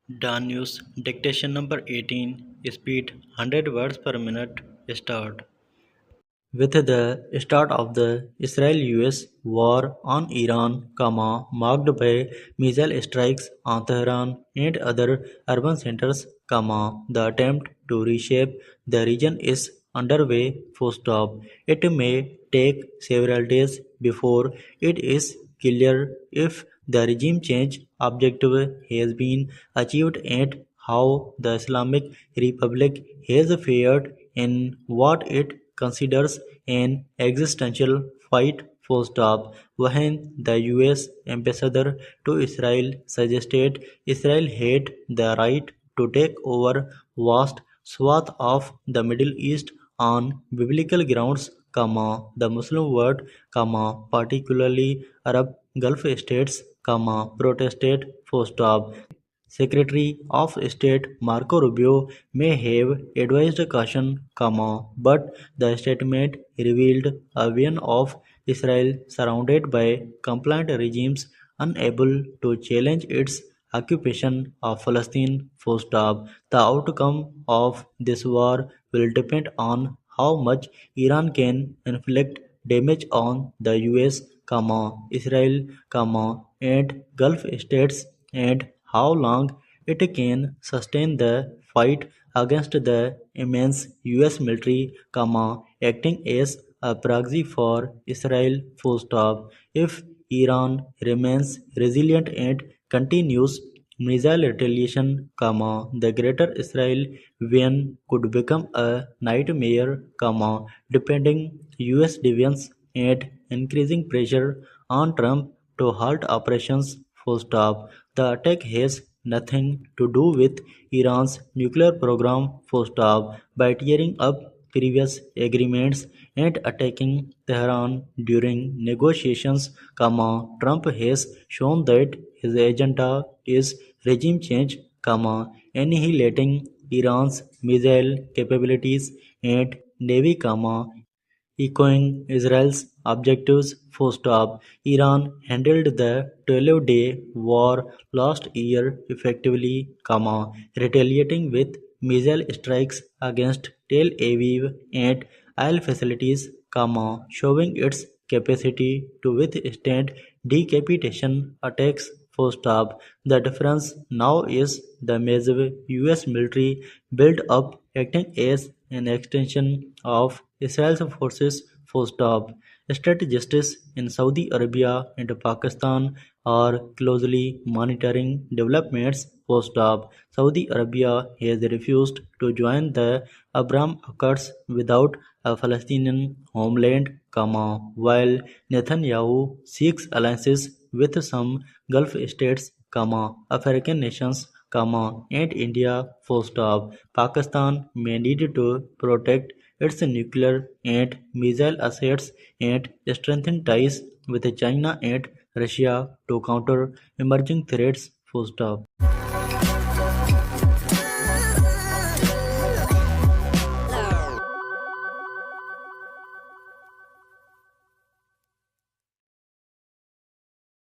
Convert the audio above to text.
DAWN News Dictation number 18, speed 100 words per minute, start. With the start of the Israel-US war on Iran, marked by missile strikes on Tehran and other urban centers, the attempt to reshape the region is underway. Full stop. It may take several days before it is clear if the regime change objective has been achieved and how the Islamic Republic has fared in what it considers an existential fight. Full stop. When the US ambassador to Israel suggested Israel had the right to take over vast swath of the Middle East on biblical grounds, the Muslim world, particularly Arab Gulf states, protested. Full stop. Secretary of State Marco Rubio may have advised caution, but the statement revealed a vision of Israel surrounded by compliant regimes unable to challenge its occupation of Palestine. Full stop. The outcome of this war will depend on how much Iran can inflict damage on the US, Israel, and Gulf states, and how long it can sustain the fight against the immense US military, acting as a proxy for Israel. Full stop. If Iran remains resilient and continues missile retaliation, the Greater Israel win could become a nightmare, depending US defense and increasing pressure on Trump to halt operations. Full stop. The attack has nothing to do with Iran's nuclear program. Full stop. By tearing up previous agreements and attacking Tehran during negotiations, Trump has shown that his agenda is regime change, annihilating Iran's missile capabilities and navy, echoing Israel's objectives. Full stop. Iran handled the 12-day war last year effectively, retaliating with missile strikes against Tel Aviv and oil facilities, showing its capacity to withstand decapitation attacks. Full stop. The difference now is the massive US military build-up acting as an extension of Israel's forces. Full stop. Strategists in Saudi Arabia and Pakistan are closely monitoring developments. Full stop. Saudi Arabia has refused to join the Abraham Accords without a Palestinian homeland, while Netanyahu seeks alliances with some Gulf states, African nations, and India. Full stop. Pakistan may need to protect its nuclear and missile assets and strengthen ties with China and Russia to counter emerging threats. Full stop.